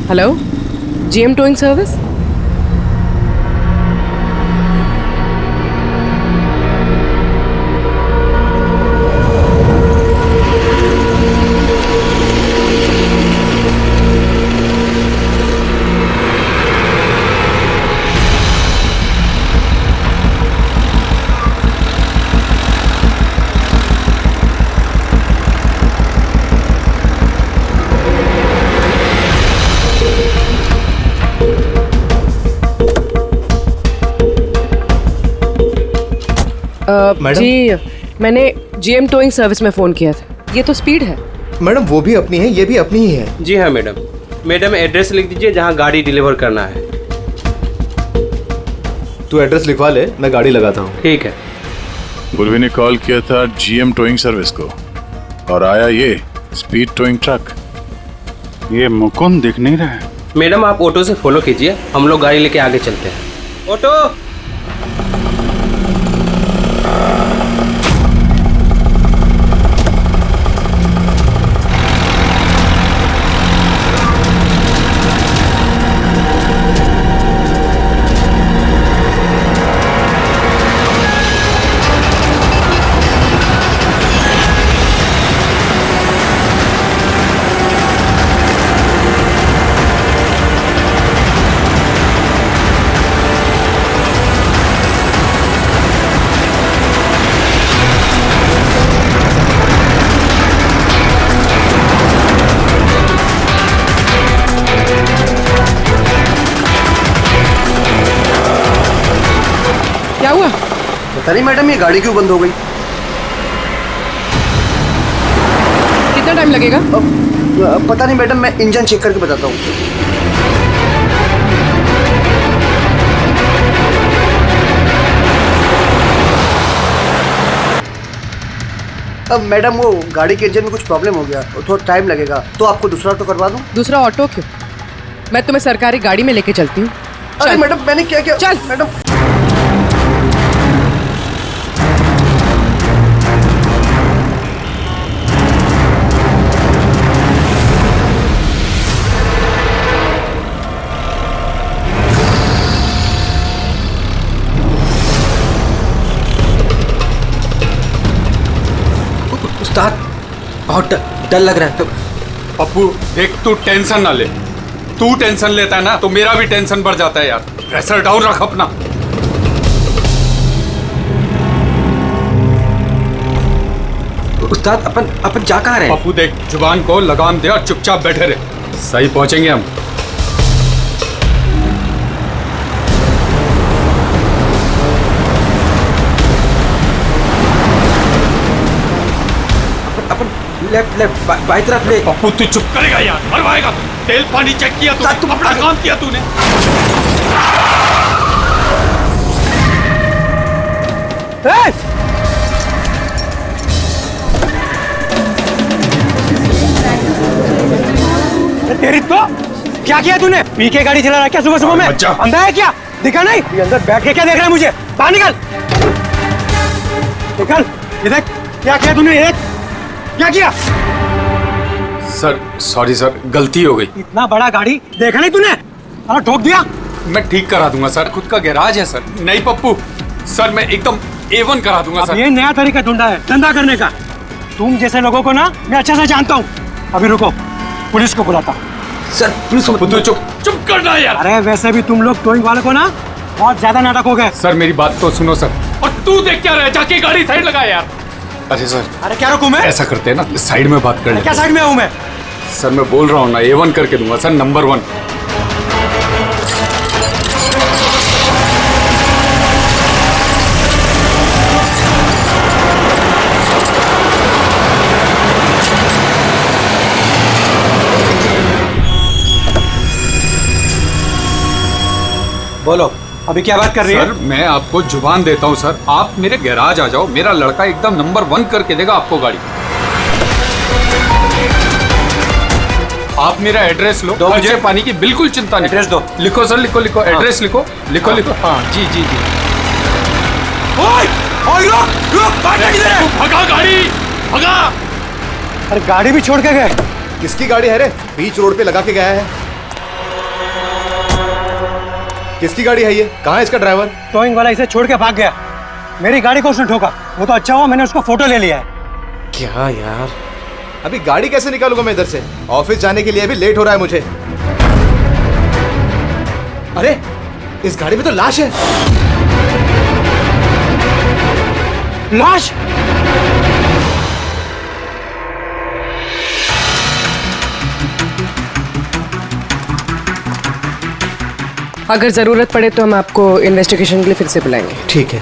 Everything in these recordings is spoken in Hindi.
Hello, GM towing service. Madam? जी, मैंने जीएम टोइंग सर्विस में फ़ोन किया था। ये तो स्पीड है। मैडम वो भी अपनी है, ये भी अपनी ही है। जी हाँ मैडम। मैडम एड्रेस लिख दीजिए जहाँ गाड़ी डिलीवर करना है। तू एड्रेस लिखवा ले, मैं गाड़ी लगाता हूँ। ठीक है। पूर्वी ने कॉल किया था जीएम टोइंग सर्विस को और आया ये स्पीड टोइंग ट्रक। ये मुकुंद दिख नहीं रहा है। मैडम आप ऑटो से फॉलो कीजिए, हम लोग गाड़ी लेके आगे चलते हैं। ऑटो। क्या हुआ? पता नहीं मैडम, ये गाड़ी क्यों बंद हो गई? कितना टाइम लगेगा? पता नहीं मैडम, मैं इंजन चेक करके बताता हूँ। अब मैडम वो गाड़ी के इंजन में कुछ प्रॉब्लम हो गया, तो थोड़ा टाइम लगेगा, तो आपको दूसरा ऑटो करवा दूँ? दूसरा ऑटो क्यों? मैं तुम्हें सरकारी गाड़ी में लेके चलती हूँ। अरे मैडम, मैंने क्या किया? चल मैडम। उस्ताद बहुत डर लग रहा है। पप्पू देख, तू टेंशन ना ले। तू टेंशन लेता है ना तो मेरा भी टेंशन बढ़ जाता है यार। प्रेशर डाउन रख अपना। उस्ताद अपन जा कहाँ रहे हैं? पप्पू देख, जुबान को लगाम दे और चुपचाप बैठे रहे। सही पहुंचेंगे हम। लेफ्ट लेफ्ट बाई तरफ ले। पप्पू तू चुप करेगा यार, मरवाएगा तू। तेल पानी चेक किया तूने, अपना काम किया तूने। तेरी तो क्या किया तूने? पी के गाड़ी चला रहा है क्या सुबह सुबह में? अंधा है क्या? दिखा नहीं? ये अंदर बैठ के क्या देख रहा है मुझे? बाहर निकल निकल। ये देख क्या किया तूने? ये देख क्या किया? सर सॉरी सर, गलती हो गई। इतना बड़ा गाड़ी देखा नहीं तूने? अरे ठोक दिया। मैं ठीक करा दूंगा सर, खुद का गैराज है सर। नहीं पप्पू सर, मैं एकदम A1 करा दूंगा सर। ये नया तरीका ढूंढा है धंधा करने का। तुम जैसे लोगों को ना मैं अच्छे से जानता हूँ। अभी रुको, पुलिस को बुलाता हूँ। सर पुलिस को तू चुप करना यार। अरे वैसे भी तुम लोग टोइंग वाले को ना बहुत ज्यादा नाटक हो गए। सर मेरी बात तो सुनो सर। और तू देख क्या रहा है, जाके गाड़ी साइड लगा यार। अरे सर, अरे क्या रुकूं मैं? ऐसा करते हैं ना, साइड में बात कर लेते क्या हैं। साइड में हूँ मैं? सर मैं बोल रहा हूँ ना, A1 करके दूंगा सर, नंबर 1। बोलो, अभी क्या बात कर रही है? सर मैं आपको जुबान देता हूँ सर, आप मेरे गैराज आ जाओ, मेरा लड़का एकदम नंबर 1 करके देगा आपको गाड़ी। आप मेरा एड्रेस लो, मुझे पानी की बिल्कुल चिंता नहीं। एड्रेस दो। लिखो सर, लिखो लिखो। एड्रेस लिखो लिखो लिखो। हाँ जी जी जी। भगा गाड़ी, भगा। अरे गाड़ी भी छोड़ के गए। किसकी गाड़ी है रे? बीच रोड पे लगा के गया है। किसकी गाड़ी है ये? कहाँ है इसका ड्राइवर? टोइंग वाला इसे छोड़ के भाग गया। मेरी गाड़ी को उसने ठोका। वो तो अच्छा हुआ मैंने उसका फोटो ले लिया है। क्या यार, अभी गाड़ी कैसे निकालूंगा मैं इधर से? ऑफिस जाने के लिए भी लेट हो रहा है मुझे। अरे इस गाड़ी में तो लाश है। लाश? अगर जरूरत पड़े तो हम आपको इन्वेस्टिगेशन के लिए फिर से बुलाएंगे। ठीक है।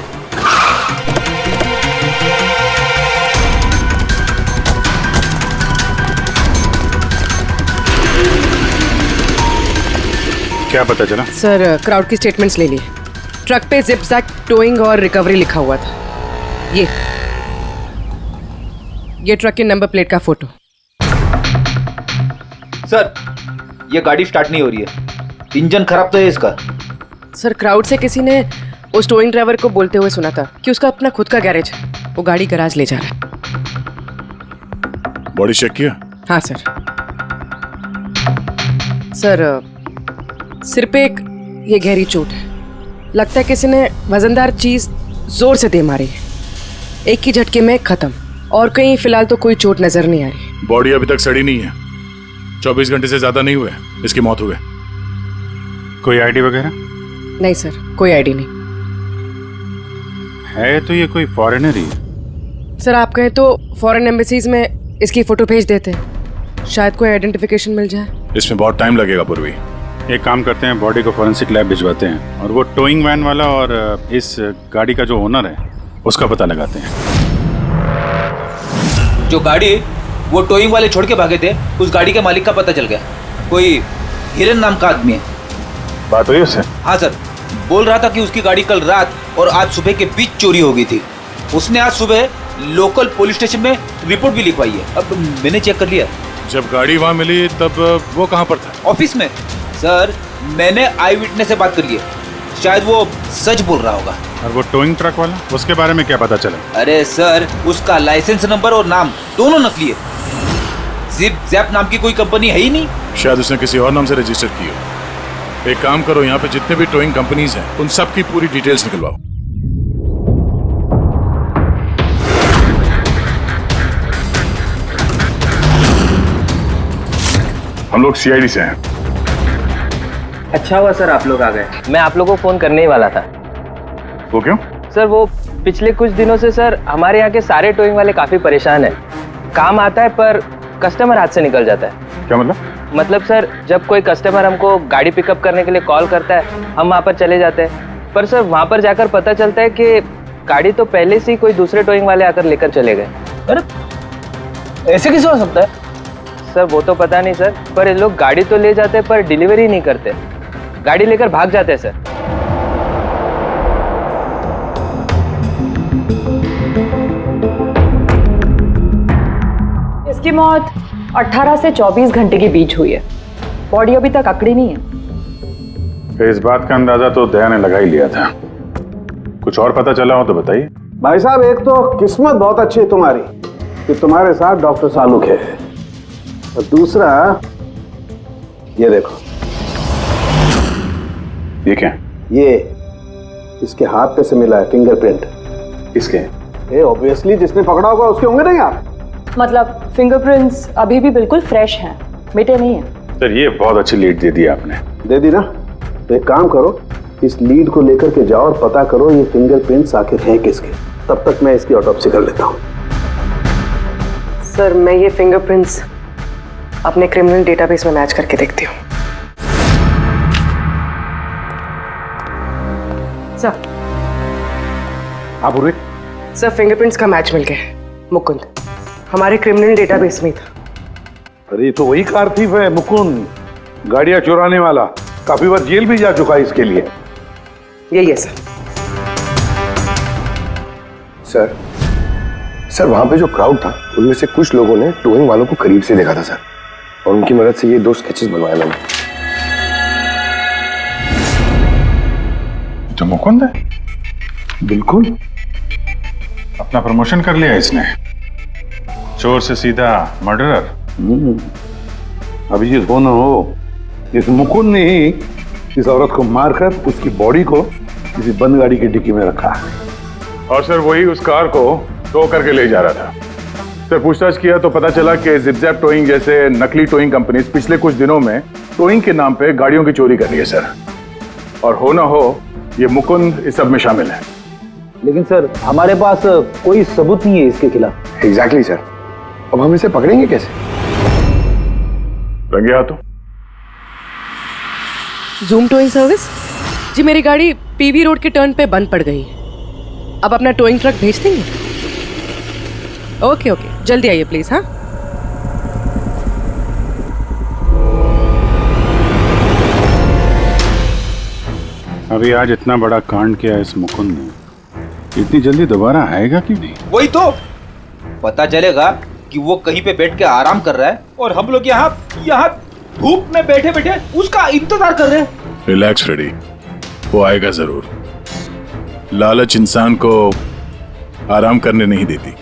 क्या पता चला? सर क्राउड की स्टेटमेंट्स ले लिए। ट्रक पे जिप-जैक टोइंग और रिकवरी लिखा हुआ था। ये ट्रक के नंबर प्लेट का फोटो। सर ये गाड़ी स्टार्ट नहीं हो रही है, इंजन खराब तो है इसका। सर क्राउड से किसी ने उस टोइंग ड्राइवर को बोलते हुए सुना था कि उसका अपना खुद का गैरेज है, वो गाड़ी गैराज ले जा रहा है। बॉडी चेक किया? हाँ सर। सर सिर पे एक ये गहरी चोट है। लगता है किसी ने वजनदार चीज जोर से दे मारी है। एक ही झटके में खत्म। और कहीं फिलहाल तो कोई चोट नजर नहीं आ रही। बॉडी अभी तक सड़ी नहीं है। 24 घंटे से ज्यादा नहीं हुए इसकी मौत हुए। कोई आईडी वगैरह? नहीं सर, कोई आईडी नहीं है। तो ये कोई फॉरेनर ही है? सर आप कहें तो फॉरेन एम्बेसीज में इसकी फोटो भेज देते हैं, शायद कोई आइडेंटिफिकेशन मिल जाए। इसमें बहुत टाइम लगेगा पूर्वी। एक काम करते हैं, बॉडी को फॉरेंसिक लैब भिजवाते हैं और वो टोइंग वैन वाला और इस गाड़ी का जो ओनर है उसका पता लगाते हैं। जो गाड़ी वो टोइंग वाले छोड़ के भागे थे, उस गाड़ी के मालिक का पता चल गया। कोई हिरन नाम का आदमी है। बात हुई उससे? हाँ सर, बोल रहा था कि उसकी गाड़ी कल रात और आज सुबह के बीच चोरी हो गई थी। उसने आज सुबह लोकल पुलिस स्टेशन में रिपोर्ट भी लिखवाई है। अब मैंने चेक कर लिया। जब गाड़ी वहां मिली तब वो कहाँ पर था? ऑफिस में। सर मैंने आई विटनेस से बात करी है, शायद वो सच बोल रहा होगा। और वो टोइंग ट्रक वाला, उसके बारे में क्या पता चला? अरे सर उसका लाइसेंस नंबर और नाम दोनों नकली है। जिप जैप नाम की कोई कंपनी है ही नहीं। शायद उसने किसी और नाम से रजिस्टर की हो। एक काम करो, यहाँ पे जितने भी टोइंग कंपनीज हैं उन सब की पूरी डिटेल्स निकलवाओ। हम लोग सीआईडी से हैं। अच्छा हुआ सर आप लोग आ गए। मैं आप लोगों को फोन करने ही वाला था। वो क्यों? सर वो पिछले कुछ दिनों से सर हमारे यहाँ के सारे टोइंग वाले काफी परेशान हैं। काम आता है पर कस्टमर हाथ से निकल जाता है। क्या मतलब? मतलब सर जब कोई कस्टमर हमको गाड़ी पिकअप करने के लिए कॉल करता है, हम वहाँ पर चले जाते हैं, पर सर वहाँ पर जाकर पता चलता है कि गाड़ी तो पहले से ही कोई दूसरे टोइंग वाले आकर लेकर चले गए। अरे ऐसे कैसे हो सकता है? सर वो तो पता नहीं सर, पर ये लोग गाड़ी तो ले जाते पर डिलीवरी नहीं करते, गाड़ी लेकर भाग जाते हैं सर। इसकी मौत 18 से 24 घंटे के बीच हुई है। बॉडी अभी तक अकड़ी नहीं है। इस बात का अंदाजा तो दया ने लगा ही लिया था। कुछ और पता चला हो तो बताइए। भाई साहब एक तो किस्मत बहुत अच्छी है तुम्हारी कि तुम्हारे साथ डॉक्टर सालुक है, और दूसरा ये देखो। ये क्या? ये इसके हाथ पे से मिला है फिंगरप्रिंट। किसके? ये ऑब्वियसली जिसने पकड़ा होगा उसके होंगे नहीं आप? मतलब फिंगरप्रिंट्स अभी भी बिल्कुल फ्रेश हैं, मिटे नहीं हैं। सर ये बहुत अच्छी लीड दे दी आपने। दे दी ना? तो एक काम करो, इस लीड को लेकर के जाओ और पता करो ये फिंगरप्रिंट्स आखिर हैं किसके। तब तक मैं इसकी ऑटोप्सी कर लेता हूँ। सर मैं ये फिंगरप्रिंट्स अपने क्रिमिनल डेटाबेस में मैच करके देखती हूँ। सर आप पूरे? सर फिंगरप्रिंट्स का मैच मिल गया है। मुकुंद हमारे क्रिमिनल डेटाबेस में था। अरे तो वही कारतीब है मुकुंद, गाड़ियां चुराने वाला। काफी बार जेल भी जा चुका है इसके लिए। यही है सर। सर वहां पे जो क्राउड था उनमें से कुछ लोगों ने टोइंग वालों को करीब से देखा था सर, और उनकी मदद से ये 2 स्केचेस बनवाए मैंने। तो मुकुंद है? बिल्कुल। अपना प्रमोशन कर लिया इसने। चोर से सीधा मर्डरर। अभिजीत हो ना हो, इस मुकुंद ने ही इस औरत को मारकर उसकी बॉडी को किसी बंद गाड़ी की डिक्की में रखा है। और सर वही उस कार को टो करके ले जा रहा था। सर पूछताछ किया तो पता चला कि जिप-जैप टोइंग जैसे नकली टोइंग कंपनीज पिछले कुछ दिनों में टोइंग के नाम पे गाड़ियों की चोरी कर रही है सर। और हो ना हो ये मुकुंद इस सब में शामिल है। लेकिन सर हमारे पास कोई सबूत नहीं है इसके खिलाफ। एग्जैक्टली सर, अब हम इसे पकड़ेंगे कैसे? रंगे हाथों। जूम टोइंग सर्विस जी, मेरी गाड़ी पीवी रोड के टर्न पे बंद पड़ गई है। अब अपना टोइंग ट्रक भेज देंगे? ओके ओके, जल्दी आइए प्लीज। हाँ, अभी आज इतना बड़ा कांड किया इस मुकुंद ने, इतनी जल्दी दोबारा आएगा क्यों नहीं? वही तो पता चलेगा कि वो कहीं पे बैठ के आराम कर रहा है और हम लोग यहाँ धूप में बैठे बैठे उसका इंतजार कर रहे हैं। रिलैक्स फ्रेडी, वो आएगा जरूर। लालच इंसान को आराम करने नहीं देती।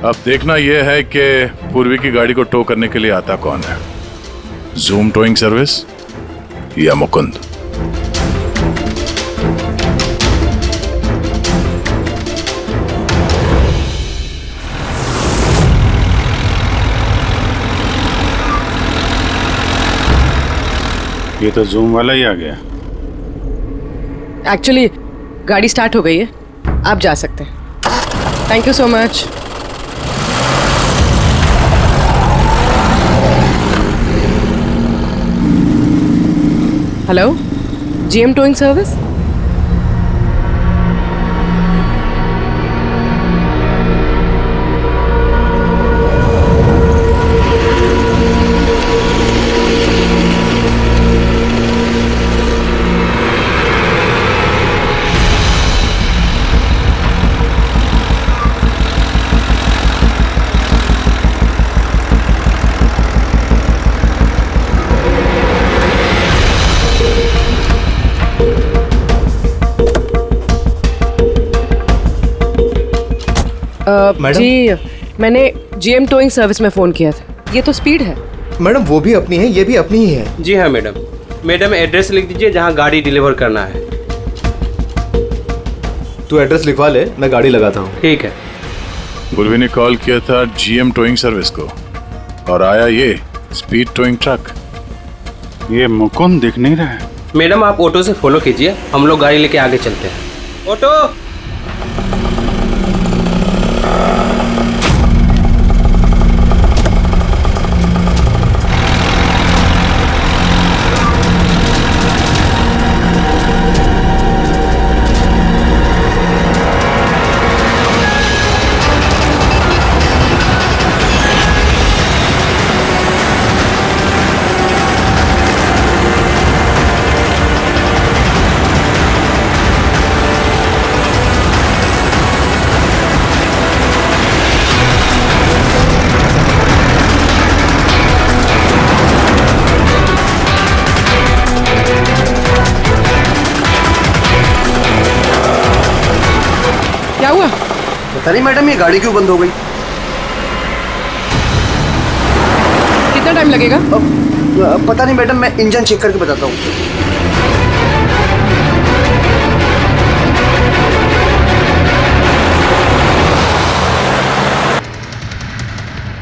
अब देखना यह है कि पूर्वी की गाड़ी को टो करने के लिए आता कौन है, जूम टोइंग सर्विस या मुकुंद। ये तो जूम वाला ही आ गया। एक्चुअली गाड़ी स्टार्ट हो गई है, आप जा सकते हैं। Thank you so much. Hello, GM towing service. जी, मैंने जीएम टोइंग सर्विस में फोन किया था। ये तो स्पीड है। मैडम वो भी अपनी है, ये भी अपनी ही है। जी हाँ मैडम। मैडम एड्रेस लिख दीजिए जहाँ गाड़ी डिलीवर करना है। तू एड्रेस लिखवा ले, मैं गाड़ी लगाता हूँ। ठीक है। पूर्वी ने कॉल किया था जीएम टोइंग सर्विस को और आया ये स्पीड टोइंग ट्रक। ये मुकुंद दिख नहीं रहा है। मैडम आप ऑटो से फॉलो कीजिए, हम लोग गाड़ी लेके आगे चलते हैं। ऑटो। क्या हुआ? पता नहीं मैडम, ये गाड़ी क्यों बंद हो गई। कितना टाइम लगेगा? पता नहीं मैडम, मैं इंजन चेक करके बताता हूँ।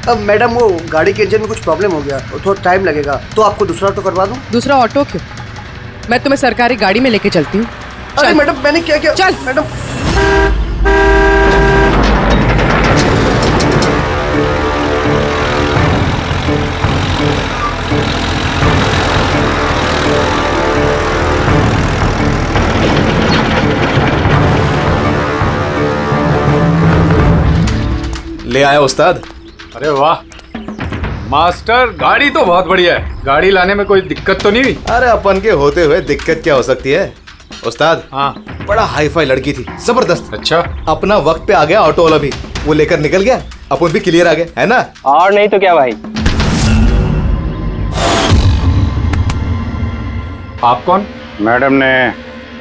अब मैडम वो गाड़ी के इंजन में कुछ प्रॉब्लम हो गया, थोड़ा टाइम लगेगा, तो आपको दूसरा ऑटो करवा दूँ? दूसरा ऑटो क्यों? मैं तुम्हें सरकारी गाड़ी में लेके चलती हूँ। अरे मैडम मैंने क्या किया? चल मैडम। ले आया उस्ताद। अरे वाह मास्टर, गाड़ी तो बहुत बढ़िया है। गाड़ी लाने में कोई दिक्कत तो नहीं हुई? अरे अपन के होते हुए दिक्कत क्या हो सकती है उस्ताद। हाँ, बड़ा हाई फाई लड़की थी, जबरदस्त। अच्छा, अपना वक्त पे आ गया ऑटो वाला भी, वो लेकर निकल गया, अपन भी क्लियर आ गए, है ना? और नहीं तो क्या भाई। आप कौन? मैडम ने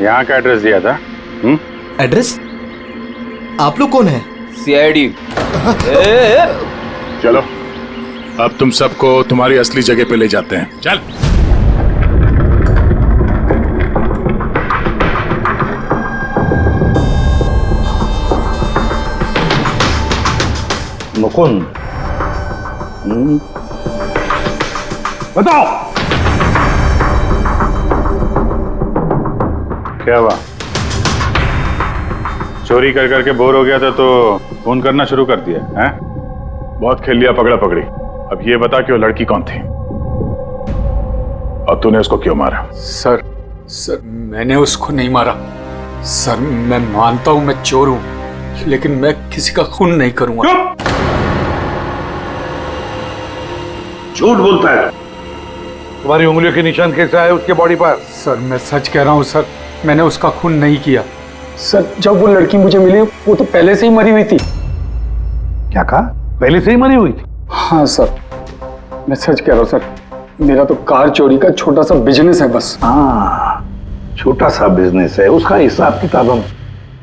यहाँ का एड्रेस दिया था। एड्रेस? आप लोग कौन है? सीआईडी। चलो अब तुम सबको तुम्हारी असली जगह पे ले जाते हैं। चल। मुकुंद। बताओ क्या हुआ? चोरी कर करके बोर हो गया था तो फोन करना शुरू कर दिया है? बहुत खेल लिया पकड़ा पकड़ी। अब ये बता कि वो लड़की कौन थी और तूने उसको क्यों मारा? सर मैंने उसको नहीं मारा। सर मैं मानता हूं मैं चोर हूं, लेकिन मैं किसी का खून नहीं करूंगा। झूठ बोलता है। तुम्हारी उंगलियों के निशान कैसे आए उसके बॉडी पर? सर मैं सच कह रहा हूं सर, मैंने उसका खून नहीं किया। सर जब वो लड़की मुझे मिली वो तो पहले से ही मरी हुई थी। क्या कहा? पहले से ही मरी हुई थी? हाँ सर, मैं सच कह रहा हूँ सर। मेरा तो कार चोरी का छोटा सा बिजनेस है बस। हाँ, छोटा सा बिजनेस है, उसका हिसाब किताब हम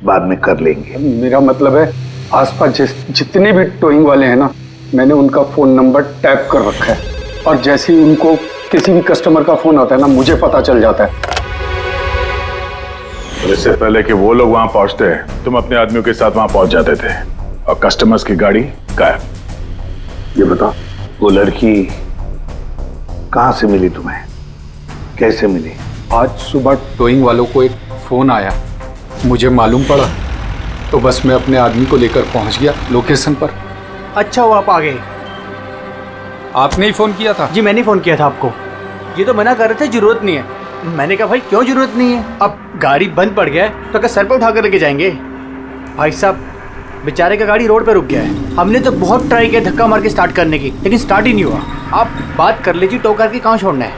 बाद में कर लेंगे। मेरा मतलब है आसपास जितने भी टोइंग वाले हैं ना, मैंने उनका फोन नंबर टैप कर रखा है और जैसे ही उनको किसी भी कस्टमर का फोन आता है ना, मुझे पता चल जाता है। और इससे पहले कि वो लोग वहां पहुंचते तुम अपने आदमियों के साथ वहां पहुंच जाते थे और कस्टमर्स की गाड़ी गायब। ये बता, वो लड़की कहां से मिली तुम्हें? कैसे मिली? आज सुबह टोइंग वालों को एक फोन आया, मुझे मालूम पड़ा तो बस मैं अपने आदमी को लेकर पहुंच गया लोकेशन पर। अच्छा हुआ आप आ गए। आपने ही फोन किया था? जी मैंने फोन किया था आपको। ये तो मना कर रहे थे जरूरत नहीं है। मैंने कहा भाई क्यों जरूरत नहीं है, अब गाड़ी बंद पड़ गया है तो क्या सर पे उठा कर लेके जाएंगे? भाई साहब बेचारे का गाड़ी रोड पे रुक गया है। हमने तो बहुत ट्राई किया धक्का मार के स्टार्ट करने की, लेकिन स्टार्ट ही नहीं हुआ। आप बात कर लीजिए, टो करके कहाँ छोड़ना है?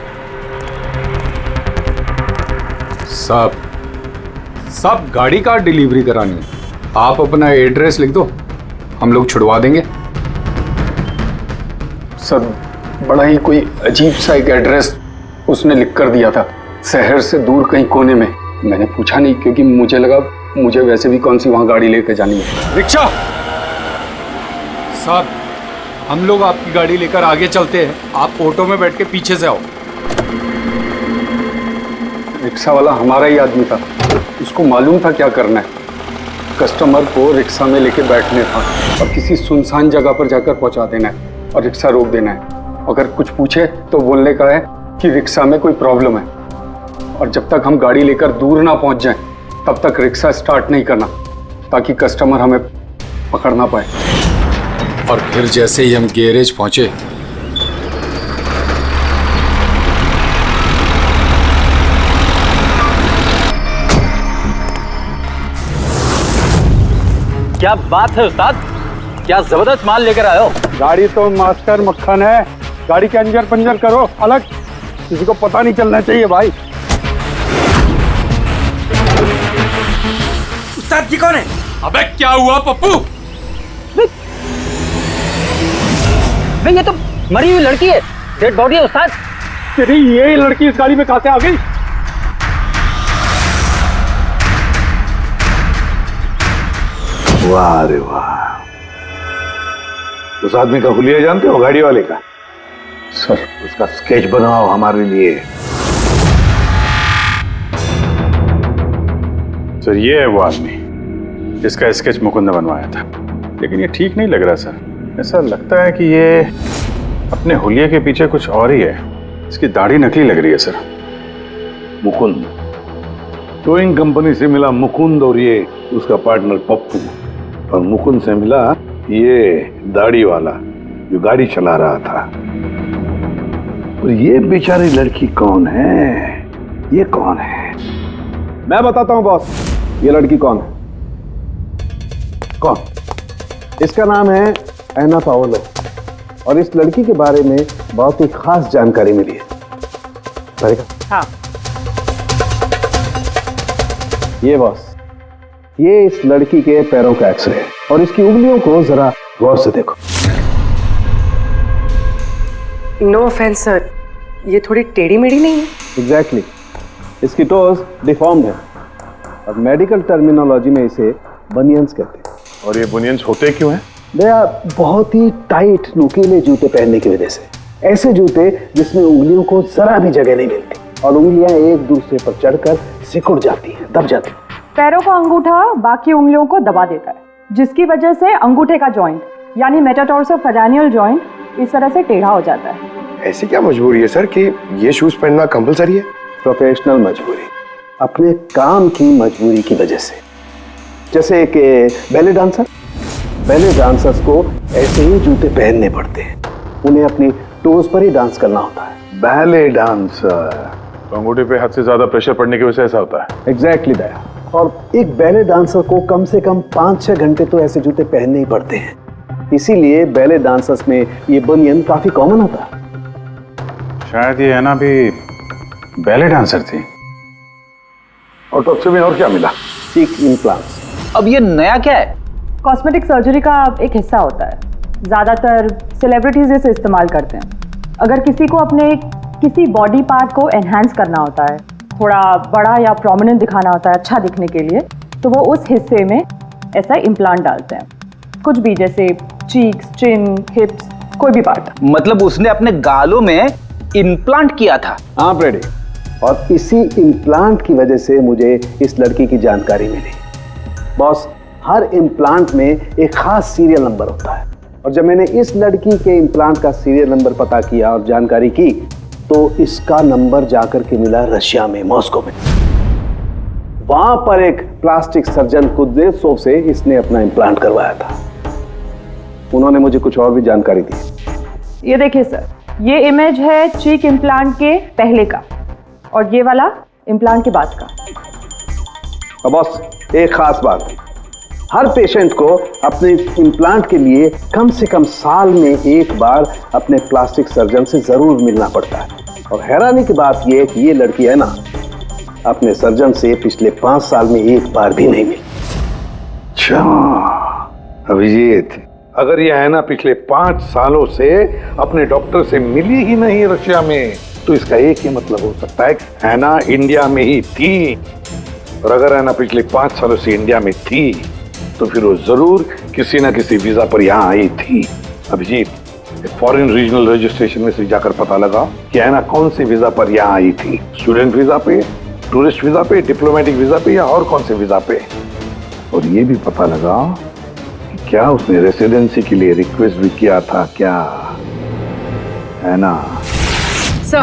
साहब गाड़ी का डिलीवरी करानी है, आप अपना एड्रेस लिख दो, हम लोग छुड़वा देंगे। सर बड़ा ही कोई अजीब सा एक एड्रेस उसने लिख कर दिया था, शहर से दूर कहीं कोने में। मैंने पूछा नहीं क्योंकि मुझे लगा मुझे वैसे भी कौन सी वहां गाड़ी लेकर जानी है। रिक्शा साहब, हम लोग आपकी गाड़ी लेकर आगे चलते हैं, आप ऑटो में बैठ के पीछे से आओ। रिक्शा वाला हमारा ही आदमी था, उसको मालूम था क्या करना है। कस्टमर को रिक्शा में लेके बैठने था और किसी सुनसान जगह पर जाकर पहुंचा देना है और रिक्शा रोक देना है। अगर कुछ पूछे तो बोलने का है कि रिक्शा में कोई प्रॉब्लम है, और जब तक हम गाड़ी लेकर दूर ना पहुंच जाएं तब तक रिक्शा स्टार्ट नहीं करना, ताकि कस्टमर हमें पकड़ ना पाए। और फिर जैसे ही हम गैरेज पहुंचे, क्या बात है उस्ताद, क्या जबरदस्त माल लेकर आए हो। गाड़ी तो मास्टर मक्खन है, गाड़ी के अंजर पंजर करो अलग, किसी को पता नहीं चलना चाहिए भाई। उस्ताद जी कौन है? अबे क्या हुआ पप्पू? भाई ये तो मरी हुई लड़की है, डेड बॉडी है उस्ताद। तेरी ये लड़की इस गाड़ी में कहां से आ गई? वाह रे वाह, उस आदमी का हुलिया जानते हो, गाड़ी वाले का? सर उसका स्केच बनाओ हमारे लिए। सर ये है वो आदमी जिसका स्केच मुकुंद ने बनवाया था, लेकिन ये ठीक नहीं लग रहा सर। ऐसा लगता है कि ये अपने हुलिया के पीछे कुछ और ही है। इसकी दाढ़ी नकली लग रही है सर। मुकुंद, टोइंग कंपनी से मिला मुकुंद और ये उसका पार्टनर पप्पू, और मुकुंद से मिला ये दाढ़ी वाला जो गाड़ी चला रहा था। और ये बेचारी लड़की कौन है? ये कौन है? मैं बताता हूं बॉस, ये लड़की कौन है। कौन? इसका नाम है एना पाओलो, और इस लड़की के बारे में बहुत ही खास जानकारी मिली है। पढ़ेगा? हाँ। ये बॉस, ये इस लड़की के पैरों का एक्सरे है, और इसकी उंगलियों को जरा गौर से देखो। नो ऑफेंस सर, ये थोड़ी टेढ़ी मेढ़ी नहीं है? एग्जैक्टली, इसकी टोज डिफॉर्म्ड है, और मेडिकल टर्मिनोलॉजी में इसे बनियंस कहते हैं। और ये बुनियंस होते क्यों हैं? भैया बहुत ही टाइट नुकीले जूते पहनने की वजह से, ऐसे जूते जिसमें उंगलियों को जरा भी जगह नहीं मिलती और उंगलियां एक दूसरे पर चढ़कर सिकुड़ जाती हैं, दब जाती हैं। पैरों का अंगूठा बाकी उंगलियों को दबा देता है, जिसकी वजह से अंगूठे का जॉइंट यानी मेटाटार्सोफेरेनियल जॉइंट इस तरह से टेढ़ा हो जाता है। ऐसी क्या मजबूरी है सर कि ये शूज पहनना कंपलसरी है? प्रोफेशनल मजबूरी, अपने काम की मजबूरी की वजह से। जैसे कि बैले डांसर्स को ऐसे ही जूते पहनने पड़ते हैं, उन्हें अपनी टोज पर ही डांस करना होता है। बैले डांसर, अंगूठे पे हद से ज्यादा प्रेशर पड़ने की वजह से ऐसा होता है। एग्जैक्टली दया। और एक बैले डांसर को कम से कम 5-6 घंटे तो ऐसे जूते पहनने ही पड़ते हैं, इसीलिए बैले डांसर्स में ये बनियन काफी कॉमन होता है। शायद ये ऐना भी बैले डांसर थी। ऑटोप्सी में और क्या मिला? चीक इम्प्लांट्स। अब ये नया क्या है? कॉस्मेटिक सर्जरी का एक हिस्सा होता है, ज़्यादातर सेलिब्रिटीज इसे इस्तेमाल करते हैं। अगर किसी को अपने किसी बॉडी पार्ट को एनहांस करना होता है, थोड़ा बड़ा या प्रोमिनेंट दिखाना होता है अच्छा दिखने के लिए, तो वो उस हिस्से में ऐसा इम्प्लांट डालते हैं, कुछ भी, जैसे चीक्स, चिन, हिप्स, कोई भी पार्ट। मतलब उसने अपने गालों में इम्प्लांट किया था? हाँ ब्रेडी, और इसी इम्प्लांट की वजह से मुझे इस लड़की की जानकारी मिली। बॉस, हर इम्प्लांट में एक खास सीरियल नंबर होता है, और जब मैंने इस लड़की के इम्प्लांट का सीरियल नंबर पता किया और जानकारी की, तो इसका नंबर जाकर के मिला रशिया में, मॉस्को में। वहां पर एक प्लास्टिक सर्जन कुद्रेसोव से इसने अपना इम्प्लांट करवाया था। उन्होंने मुझे कुछ और भी जानकारी दी। ये देखिए सर, ये इमेज है चीक इम्प्लांट के पहले का, और ये वाला इम्प्लांट के बाद का। और बॉस, एक खास बात, हर पेशेंट को अपने इम्प्लांट के लिए कम से कम साल में एक बार अपने प्लास्टिक सर्जन से जरूर मिलना पड़ता है। और हैरानी की बात यह है कि ये लड़की है ना, अपने सर्जन से पिछले 5 साल में एक बार भी नहीं मिली। अच्छा अभिजीत, अगर ये है ना पिछले 5 सालों से अपने डॉक्टर से मिली ही नहीं रशिया में, तो इसका एक ही मतलब हो सकता है कि हैना इंडिया में ही थी। और अगर हैना पिछले 5 सालों से इंडिया में थी, तो फिर वो जरूर किसी ना किसी वीजा पर यहाँ आई थी। अभिजीत, फॉरेन रीजनल रजिस्ट्रेशन में से जाकर पता लगा कि हैना कौन से वीजा पर यहाँ आई थी। स्टूडेंट वीजा पे, टूरिस्ट वीजा पे, डिप्लोमेटिक वीजा पे, या और कौन से वीजा पे। और ये भी पता लगा कि क्या उसने रेसिडेंसी के लिए रिक्वेस्ट भी किया था क्या, है ना? सर।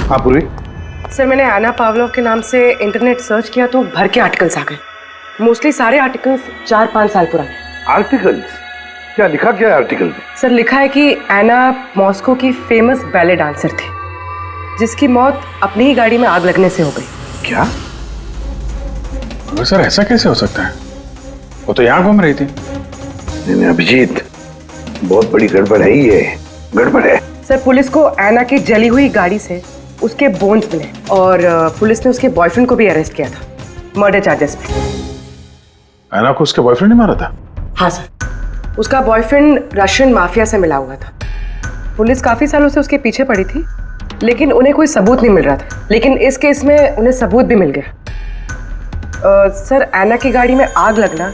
हाँ पूरी। सर, मैंने आना पावलोव के नाम से इंटरनेट सर्च किया तो भर के आर्टिकल्स आ गए। मोस्टली सारे आर्टिकल्स 4-5 साल पुराने। आर्टिकल्स? क्या लिखा क्या है आर्टिकल में? सर, लिखा है कि एना मॉस्को की फेमस बैले डांसर थी, जिसकी मौत अपनी ही गाड़ी में आग लगने से हो गई। क्या? सर ऐसा कैसे हो सकता है? वो तो यहाँ घूम रही थी। नहीं अभिजीत, बहुत बड़ी गड़बड़ है ये, गड़बड़ है। सर, पुलिस को एना की जली हुई गाड़ी से उसके बोन्स मिले, और पुलिस ने उसके बॉयफ्रेंड को भी अरेस्ट किया था मर्डर चार्जेस पे। एना को उसके बॉयफ्रेंड ने मारा था? हाँ सर, उसका बॉयफ्रेंड रशियन माफिया से मिला हुआ था। पुलिस काफी सालों से उसके पीछे पड़ी थी, लेकिन उन्हें कोई सबूत नहीं मिल रहा था। लेकिन इस केस में उन्हें सबूत भी मिल गया। सर, एना की गाड़ी में आग लगना,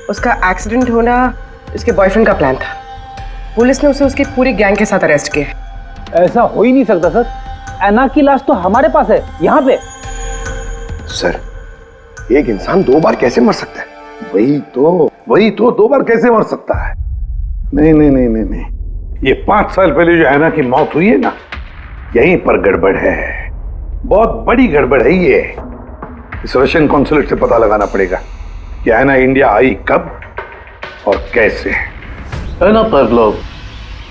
उसका एक्सीडेंट होना उसके बॉयफ्रेंड का प्लान था। पुलिस ने उसे उसकी पूरी गैंग के साथ अरेस्ट किया। ऐसा हो ही नहीं सकता सर, एना की लाश तो हमारे पास है यहाँ पे। सर, एक इंसान 2 बार कैसे मर सकता है? वही तो 2 बार कैसे मर सकता है? नहीं, ये 5 साल पहले जो हैना की मौत हुई है ना, यहीं पर गड़बड़ है, बहुत बड़ी गड़बड़ है ये। इस रशियन कॉन्सुलेट से पता लगाना पड़ेगा कि हैना इंडिया आई कब और कैसे। एना पावलोव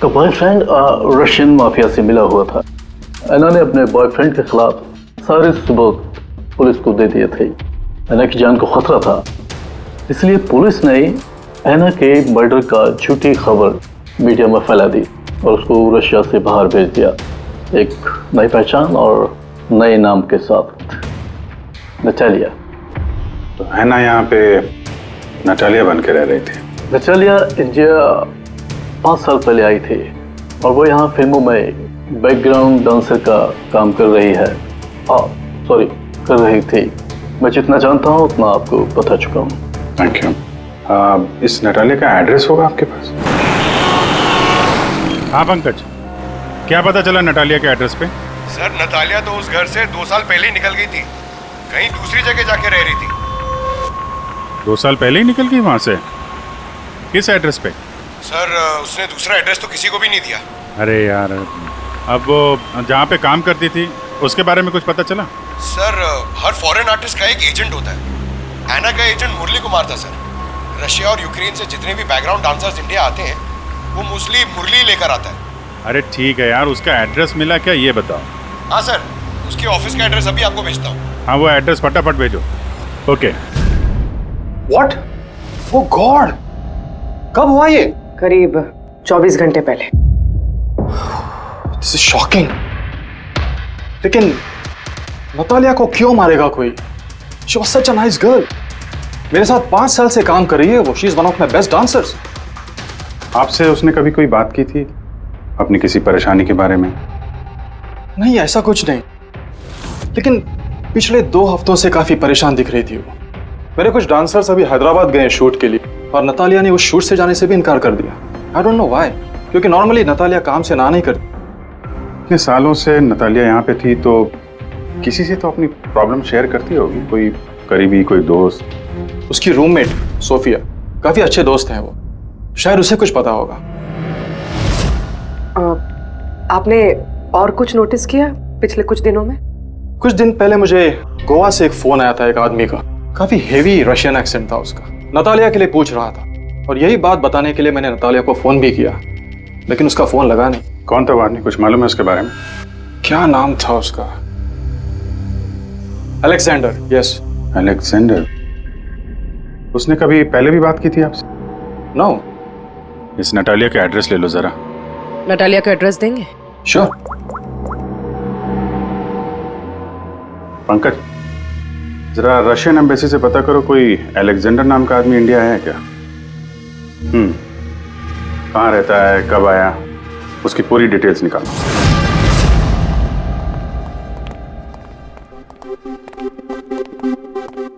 का बॉयफ्रेंड रशियन माफिया से मिला हुआ था। एना ने अपने बॉयफ्रेंड के खिलाफ सारे सबूत पुलिस को दे दिए थे। एना की जान को खतरा था, इसलिए पुलिस ने एना के मर्डर का झूठी खबर मीडिया में फैला दी और उसको रशिया से बाहर भेज दिया, एक नई पहचान और नए नाम के साथ, नटालिया। तो एना यहाँ पे नटालिया बन के रह रही थी। नटालिया इंडिया 5 साल पहले आई थी और वो यहाँ फिल्मों में बैकग्राउंड डांसर का काम कर रही है। कर रही थी। मैं जितना जानता हूँ उतना आपको बता चुका हूँ। Thank you. इस नटालिया का एड्रेस होगा आपके पास? हाँ पंकज, क्या पता चला नटालिया के एड्रेस पे? सर, नतालिया तो उस घर से 2 साल पहले ही निकल गई थी, कहीं दूसरी जगह जाके रह रही थी। 2 साल पहले ही निकल गई वहां से? किस एड्रेस पे? सर उसने दूसरा एड्रेस तो किसी को भी नहीं दिया। अरे यार, अब वो जहाँ पे काम करती थी उसके बारे में कुछ पता चला? सर हर फॉरेन आर्टिस्ट का एक एजेंट होता है। एना का एजेंट मुरली कुमार था सर। रशिया और यूक्रेन से जितने भी बैकग्राउंड डांसर्स इंडिया आते हैं वो मोस्टली मुरली लेकर आता है। अरे ठीक है यार, उसका एड्रेस मिला क्या ये बताओ। हाँ सर, उसके ऑफिस का एड्रेस अभी आपको भेजता हूँ। हाँ वो एड्रेस फटाफट भेजो। ओके। व्हाट? ओ गॉड, कब हुआ ये? करीब 24 घंटे पहले। This is shocking. लेकिन नतालिया को क्यों मारेगा कोई? She was such a nice girl. मेरे साथ 5 साल से काम कर रही है वो। She is one of my best dancers. आपसे उसने कभी कोई बात की थी अपनी किसी परेशानी के बारे में? नहीं, ऐसा कुछ नहीं। लेकिन पिछले 2 हफ्तों से काफी परेशान दिख रही थी वो। मेरे कुछ डांसर्स अभी हैदराबाद गए शूट के लिए और नतालिया ने उस शूट से जाने से भी इनकार कर दिया। आई डोंट नो व्हाई, क्योंकि नॉर्मली नतालिया काम से ना नहीं करती। इतने सालों से नतालिया यहाँ पे थी तो किसी से तो अपनी प्रॉब्लम शेयर करती होगी, कोई करीबी, कोई दोस्त। उसकी रूममेट सोफिया, काफी अच्छे दोस्त हैं वो, शायद उसे कुछ पता होगा। आपने और कुछ नोटिस किया पिछले कुछ दिनों में? कुछ दिन पहले मुझे गोवा से एक फोन आया था एक आदमी का। काफी हेवी रशियन एक्सेंट था उसका। नतालिया के लिए पूछ रहा था और यही बात बताने के लिए मैंने नतालिया को फोन भी किया, लेकिन उसका फोन लगा नहीं। कौन था वो आदमी, कुछ मालूम है उसके बारे में? क्या नाम था उसका? अलेक्जेंडर। Yes, Alexander. उसने कभी पहले भी बात की थी आपसे? नो। इस नटालिया का एड्रेस ले लो जरा। नटालिया का एड्रेस देंगे? श्योर। पंकज, जरा रशियन एम्बेसी से पता करो कोई अलेक्जेंडर नाम का आदमी इंडिया है क्या? कहाँ रहता है, कब आया, उसकी पूरी डिटेल्स निकालो।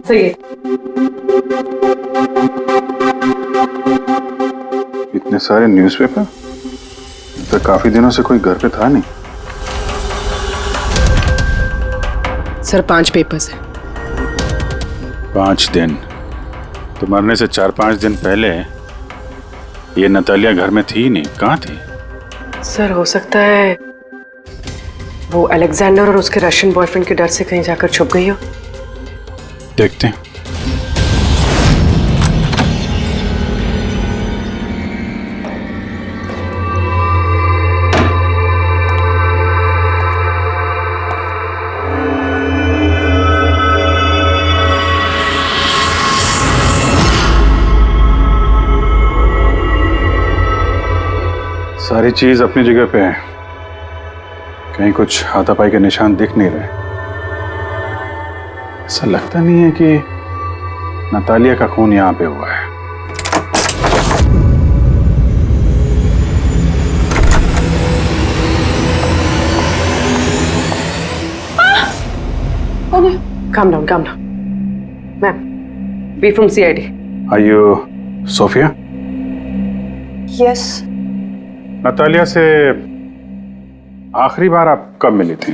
सही है। इतने सारे न्यूज़पेपर, तो काफी दिनों से कोई घर पे था नहीं। सर 5 पेपर्स हैं। 5 दिन? तो मरने से 4-5 दिन पहले ये नतालिया घर में थी नहीं, कहाँ थी? सर हो सकता है वो अलेक्जेंडर और उसके रशियन बॉयफ्रेंड के डर से कहीं जाकर छुप गई हो। देखते हैं। सारी चीज अपनी जगह पे है, कहीं कुछ हाथापाई के निशान दिख नहीं रहे। ऐसा लगता नहीं है कि नतालिया का खून यहां पे हुआ है। Calm down, calm down. Ma'am, we from CID. Are you Sophia? Yes. Natalia से आखिरी बार आप कब मिली थी?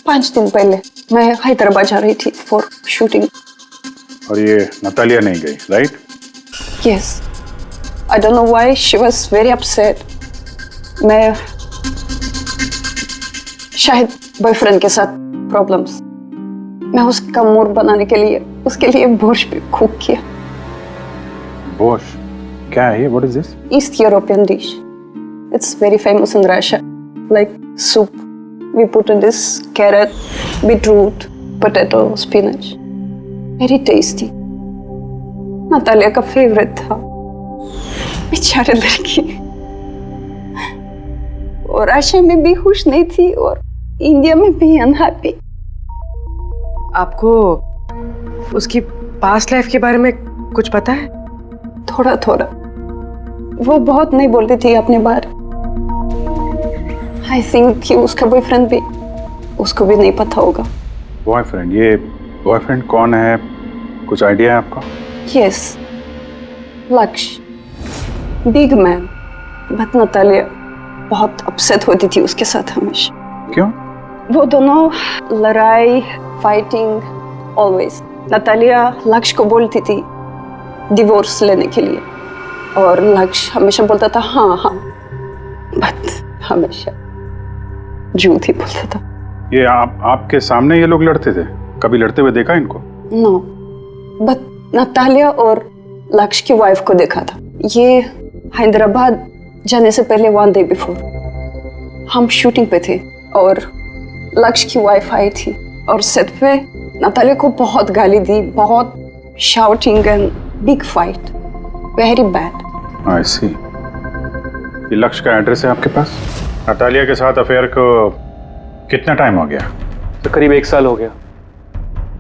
5 दिन पहले मैं हैदराबाद जा रही थी फॉर शूटिंग। और ये नतालिया नहीं गई, right? Yes. I don't know why she was very upset. मैं शायद बॉयफ्रेंड के साथ प्रॉब्लम्स। मैं उसका मूड बनाने के लिए उसके लिए बोर्श भी कुक किया। बोर्श? क्या है ये? What is this? East European dish. It's very famous in Russia. Like soup. We put in this carrot, beetroot, potato, spinach. Very tasty. Natalia का फेवरेट था। बेचारे लड़की। और रशिया में भी खुश नहीं थी और इंडिया में भी अनहैप्पी। आपको उसकी पास्ट लाइफ के बारे में कुछ पता है? थोड़ा थोड़ा। वो बहुत नहीं बोलती थी अपने बारे। आई थिंक कि उसका बॉयफ्रेंड भी उसको भी नहीं पता होगा। बॉयफ्रेंड? ये बॉयफ्रेंड कौन है, कुछ आइडिया है आपका? यस, लक्ष्य, बिग मैन। बट नतालिया बहुत अपसेट होती थी उसके साथ हमेशा। क्यों? वो दोनों लड़ाई, फाइटिंग ऑलवेज। नतालिया लक्ष्य को बोलती थी डिवोर्स लेने के लिए, और लक्ष्य हमेशा बोलता था हाँ हाँ, बस हमेशा झूठ ही बोलता था। ये आपके सामने ये लोग लड़ते थे? कभी लड़ते हुए देखा इनको? नो, बट नतालिया और लक्ष्य की वाइफ को देखा था। ये हैदराबाद जाने से पहले 1 डे बिफोर हम शूटिंग पे थे और लक्ष्य की वाइफ आई थी और सेट पे नतालिया को बहुत गाली दी, बहुत shouting and big fight, very bad. I see. ये लक्ष्य का एड्रेस है आपके पास? नतालिया के साथ अफेयर को कितना टाइम हो गया? तो करीब 1 साल हो गया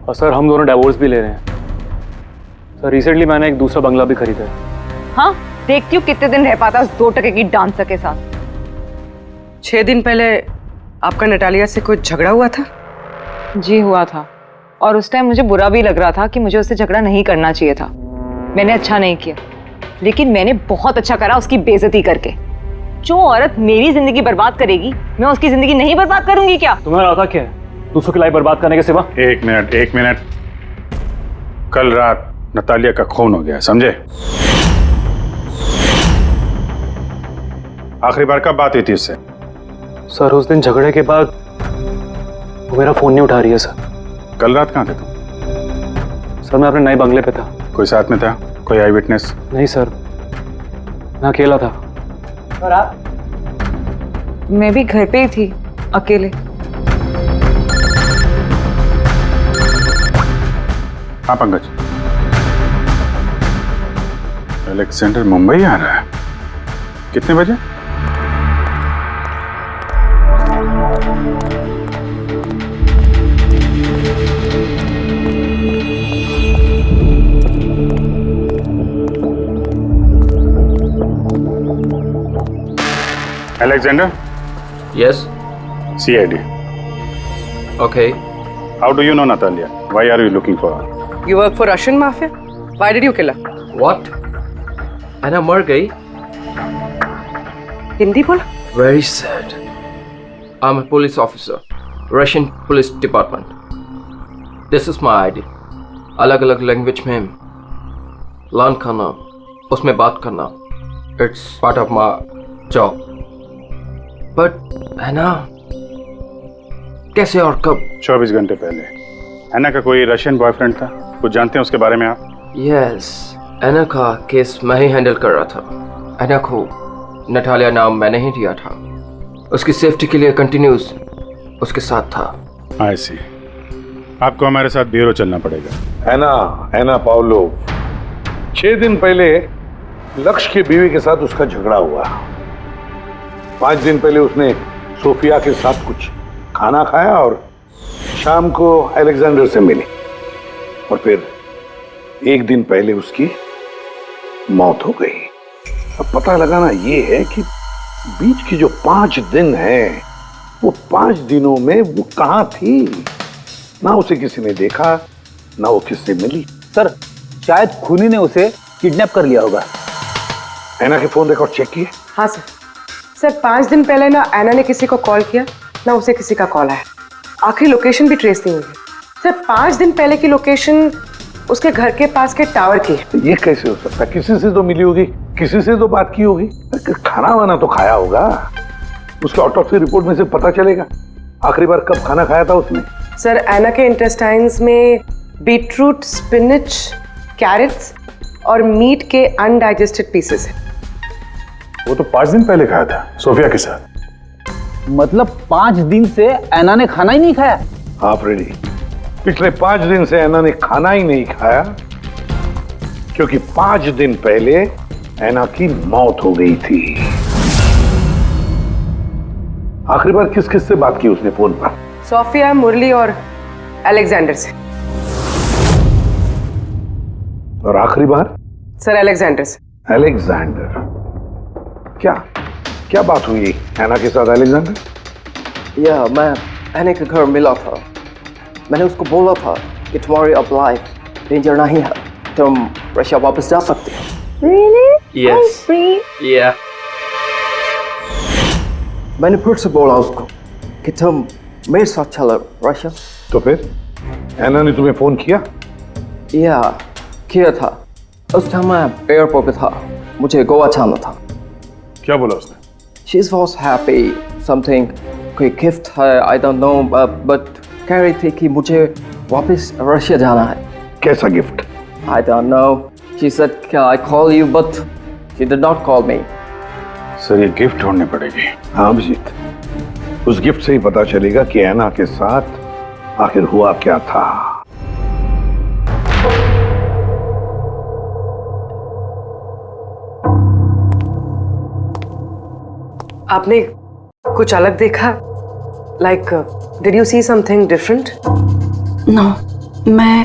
और सर हम दोनों डाइवोर्स भी ले रहे हैं। सर रिसेंटली मैंने एक दूसरा बंगला भी खरीदा है। हाँ, देखती हूँ कितने दिन रह पाता उस 2 टके की डांसर के साथ। 6 दिन पहले आपका नटालिया से कुछ झगड़ा हुआ था? जी हुआ था, और उस टाइम मुझे बुरा भी लग रहा था कि मुझे उससे झगड़ा नहीं करना चाहिए था। मैंने अच्छा नहीं किया, लेकिन मैंने बहुत अच्छा करा उसकी बेइज्जती करके। जो औरत मेरी जिंदगी बर्बाद करेगी, मैं उसकी जिंदगी नहीं बर्बाद करूंगी क्या? तुम्हारा इरादा क्या है दूसरों की लाइफ बर्बाद करने के सिवा? एक मिनट। कल रात नतालिया का खून हो गया, समझे? आखिरी बार कब बात हुई थी उससे? सर उस दिन झगड़े के बाद वो मेरा फोन नहीं उठा रही है सर। कल रात कहाँ थे तुम? सर मैं अपने नए बंगले पे था। कोई साथ में था? कोई आई विटनेस? नहीं सर, मैं अकेला था। और आप? मैं भी घर पे ही थी, अकेले। हाँ पंकज, अलेक्जेंडर मुंबई आ रहा है। कितने बजे? Alexander? Yes. CID. Okay. How do you know Natalia? Why are you looking for her? You work for Russian mafia? Why did you kill her? What? Anna मर गई? हिंदी बोला? Very sad. I'm a police officer, Russian Police Department. This is my ID. अलग-अलग लैंग्वेज में लर्न करना, उसमें बात करना, it's part of my job. But Anna, कैसे और कब? 24 घंटे पहले एना का कोई रशियन बॉयफ्रेंड था? कुछ जानते हैं उसके बारे में आप? Yes, एना का केस मैं ही हैंडल कर रहा था। एना को नटालिया नाम मैंने ही दिया था। उसकी सेफ्टी के लिए कंटिन्यूस उसके साथ था। आई सी। आपको हमारे साथ ब्यूरो चलना पड़ेगा। एना पाउलो, 6 दिन पहले लक्ष्य की बीवी के साथ उसका झगड़ा हुआ। 5 दिन पहले उसने सोफिया के साथ कुछ खाना खाया और शाम को अलेक्जेंडर से मिली, और फिर 1 दिन पहले उसकी मौत हो गई। अब पता लगाना ये है कि बीच की जो 5 दिन है वो 5 दिनों में वो कहाँ थी। ना उसे किसी ने देखा, ना वो किससे मिली। सर शायद खूनी ने उसे किडनैप कर लिया होगा। एना के फोन रिकॉर्ड चेक किए? हाँ सर 5 दिन पहले ना एना ने किसी को कॉल किया, ना उसे किसी का कॉल आया। आखिरी लोकेशन भी ट्रेस नहीं हुई। सर 5 दिन पहले की लोकेशन उसके घर के पास के टावर की है। ये कैसे हो सकता है? किसी से तो मिली होगी, किसी से तो बात की होगी, खाना वाना तो खाया होगा। उसके ऑटोप्सी रिपोर्ट में से पता चलेगा आखिरी बार कब खाना खाया था उसने। सर एना के इंटेस्टाइन्स में बीटरूट, स्पिनच, कैरेट्स और मीट के अनडाइजेस्टेड पीसेस हैं। वो तो 5 दिन पहले खाया था सोफिया के साथ। मतलब 5 दिन से एना ने खाना ही नहीं खाया? हाँ फ्रेडी, पिछले 5 दिन से एना ने खाना ही नहीं खाया, क्योंकि 5 दिन पहले एना की मौत हो गई थी। आखिरी बार किस किस से बात की उसने फोन पर? सोफिया, मुरली और अलेक्जेंडर से। और आखिरी बार? सर अलेक्जेंडर से। अलेक्जेंडर? क्या बात हुई एना के साथ अलेक्जेंडर? या मैं एना के घर मिला था। मैंने उसको बोला था कि तुम्हारी अब लाइफ डेंजर नहीं है, तुम रशिया वापस जा सकते हो। Really? Yes. I'm free. Yeah. मैंने फिर से बोला उसको कि तुम मेरे साथ चलो रशिया। तो फिर एना ने तुम्हें फोन किया? या किया था। उस टाइम मैं एयरपोर्ट पे था। मुझे गोवा जाना था। क्या बोला उसने? She was happy, something कोई गिफ्ट है, I don't know, but कह रही थी कि मुझे वापस रशिया जाना है। कैसा gift? I don't know. She said can I call you, but she did not call me. Sir ये गिफ्ट ढूंढनी पड़ेगी। हाँ अभिजीत, उस गिफ्ट से ही पता चलेगा कि ऐना के साथ आखिर हुआ क्या था। आपने कुछ अलग देखा? Like, did you see something different? No, मैं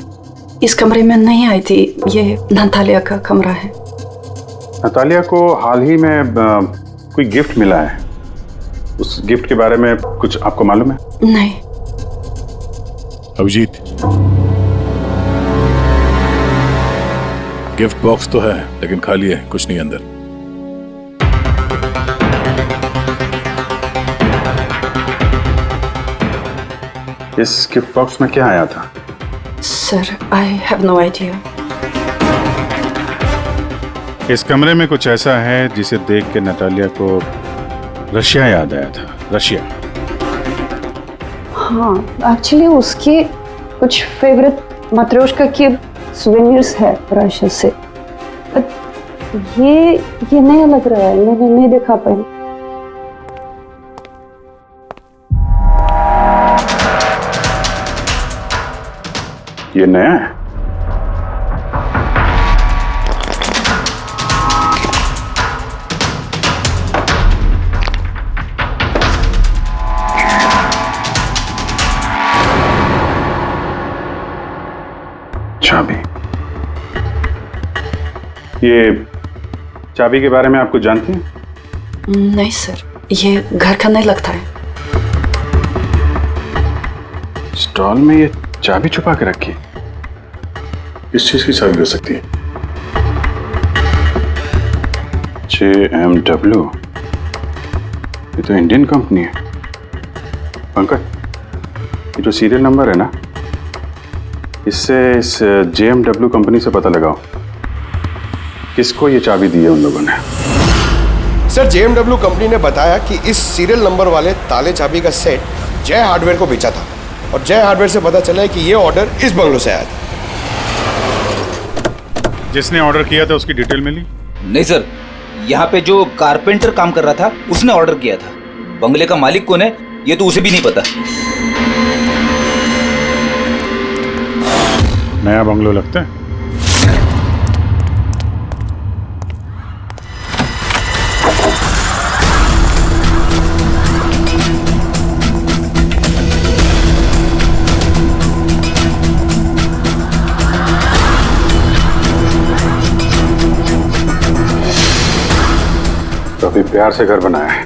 इस कमरे में नहीं आई थी। ये नतालिया का कमरा है। नतालिया को हाल ही में कोई गिफ्ट मिला है। उस गिफ्ट के बारे में कुछ आपको मालूम है? नहीं। अभिजीत, गिफ्ट बॉक्स तो है लेकिन खाली है, कुछ नहीं अंदर। इस गिफ्ट बॉक्स में क्या आया था? Sir, I have no idea. इस कमरे में कुछ ऐसा है जिसे देख के नतालिया को रशिया याद आया था। रशिया? हाँ, एक्चुअली उसकी कुछ फेवरेट मात्रोश्का की सुवेनियर्स है रशिया से। ये नया लग रहा है, मैंने नहीं देखा पहले। ये नया है? चाबी। ये चाबी के बारे में आप कुछ जानती हैं? नहीं सर, ये घर का नहीं लगता है। स्टॉल में ये चाबी छुपा के रखी। किस चीज की चाबी हो सकती है? JMW, ये तो इंडियन कंपनी है। पंकज, ये जो सीरियल नंबर है ना, इससे इस JMW कंपनी से पता लगाओ किसको ये चाबी दी है उन लोगों ने। सर, JMW कंपनी ने बताया कि इस सीरियल नंबर वाले ताले चाबी का सेट जय हार्डवेयर को बेचा था और जय हार्डवेयर से पता चला है कि ये ऑर्डर इस बंगलो से आया था। जिसने ऑर्डर किया था उसकी डिटेल मिली? नहीं सर, यहाँ पे जो कारपेंटर काम कर रहा था उसने ऑर्डर किया था। बंगले का मालिक कौन है ये तो उसे भी नहीं पता। नया बंगलो लगता है। काफी प्यार से घर बनाया है।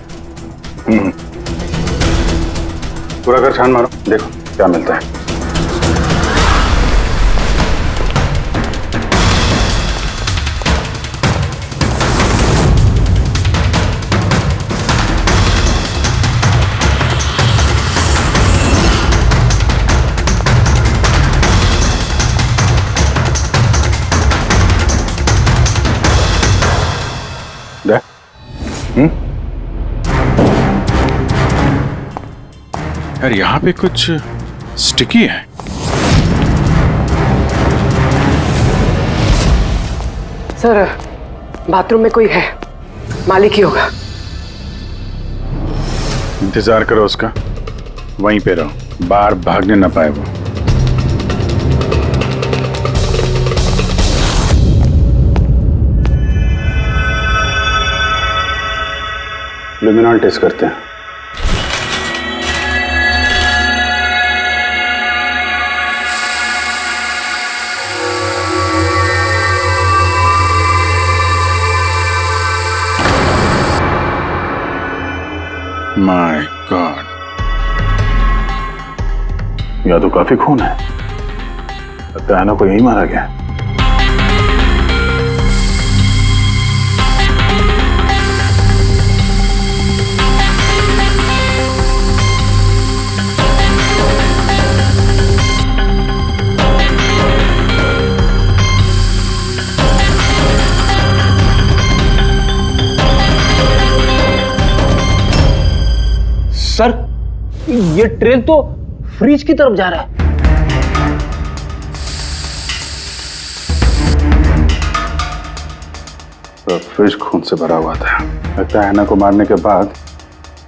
पूरा घर छान मारो, देखो क्या मिलता है। यार यहाँ पे कुछ स्टिकी है। सर, बाथरूम में कोई है, मालिक ही होगा। इंतजार करो उसका, वहीं पे रहो, बाहर भागने ना पाए वो। लुमिनॉल टेस्ट करते हैं। माय गॉड, या तो काफी खून है। लगता है ऐना को यही मारा गया। ये ट्रेन तो फ्रिज की तरफ जा रहा है। तो फ्रिज खून से भरा हुआ था। लगता है ऐना को मारने के बाद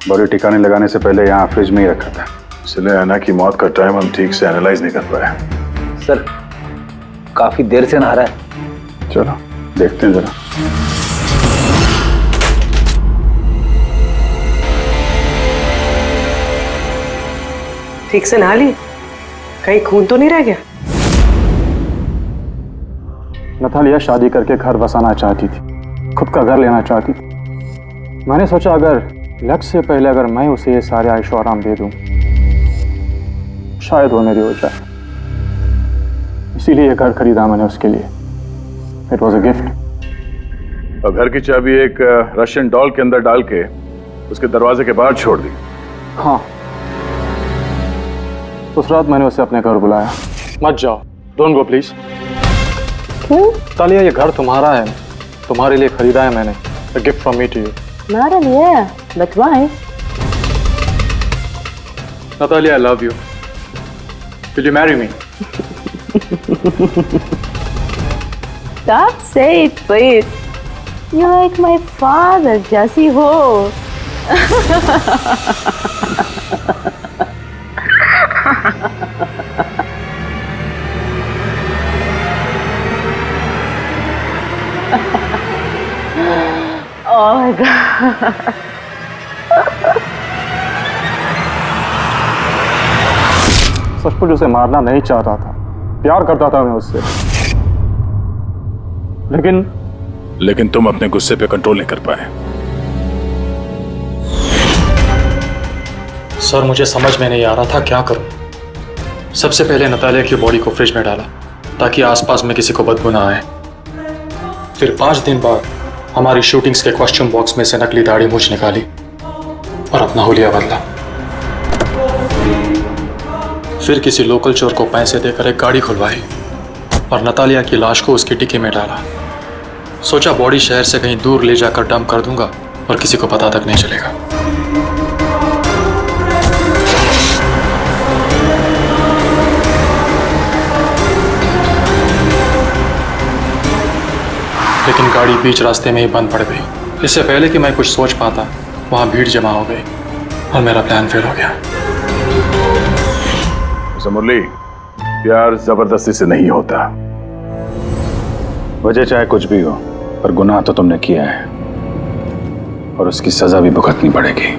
बॉडी ठिकाने लगाने से पहले यहाँ फ्रिज में ही रखा था, इसलिए ऐना की मौत का टाइम हम ठीक से एनालाइज नहीं कर पाए। सर काफी देर से नहा रहा है। चलो देखते हैं जरा। ठीक से नहा ली? कहीं खून तो नहीं रह गया? नतालिया शादी करके घर बसाना चाहती थी, खुद का घर लेना चाहती थी। मैंने सोचा अगर लक्ष्य से पहले अगर मैं उसे ये सारे आयशो आराम दे दूं, शायद वो मेरी हो जाए। इसीलिए घर खरीदा मैंने उसके लिए। It was a gift. और घर की चाबी एक रशियन डॉल के अंदर डाल के उसके दरवाजे के बाहर छोड़ दी। हाँ, उस रात मैंने उसे अपने घर बुलाया। मत जाओ, डोंट गो प्लीज। क्यों? तालिया, ये घर तुम्हारा है, तुम्हारे लिए खरीदा है मैंने। A gift from me to you. मेरे लिए? But why? Natalia, I love you. Will you marry me? Stop, say it, please. You're like my father, जैसी हो। Oh my God. सचमुच उसे मारना नहीं चाहता था, प्यार करता था मैं उससे, लेकिन तुम अपने गुस्से पे कंट्रोल नहीं कर पाए। सर मुझे समझ में नहीं आ रहा था क्या करूं। सबसे पहले नतालिया की बॉडी को फ्रिज में डाला ताकि आसपास में किसी को बदबू ना आए। फिर 5 दिन बाद हमारी शूटिंग्स के क्वेश्चन बॉक्स में से नकली दाढ़ी मूंछ निकाली और अपना हुलिया बदला। फिर किसी लोकल चोर को पैसे देकर एक गाड़ी खुलवाई और नतालिया की लाश को उसकी डिक्की में डाला। सोचा बॉडी शहर से कहीं दूर ले जाकर डंप कर दूंगा और किसी को पता तक नहीं चलेगा। लेकिन गाड़ी बीच रास्ते में ही बंद पड़ गई। इससे पहले कि मैं कुछ सोच पाता, वहां भीड़ जमा हो गई और मेरा प्लान फेल हो गया। मुरली, प्यार जबरदस्ती से नहीं होता। वजह चाहे कुछ भी हो, पर गुनाह तो तुमने किया है और उसकी सजा भी भुगतनी पड़ेगी।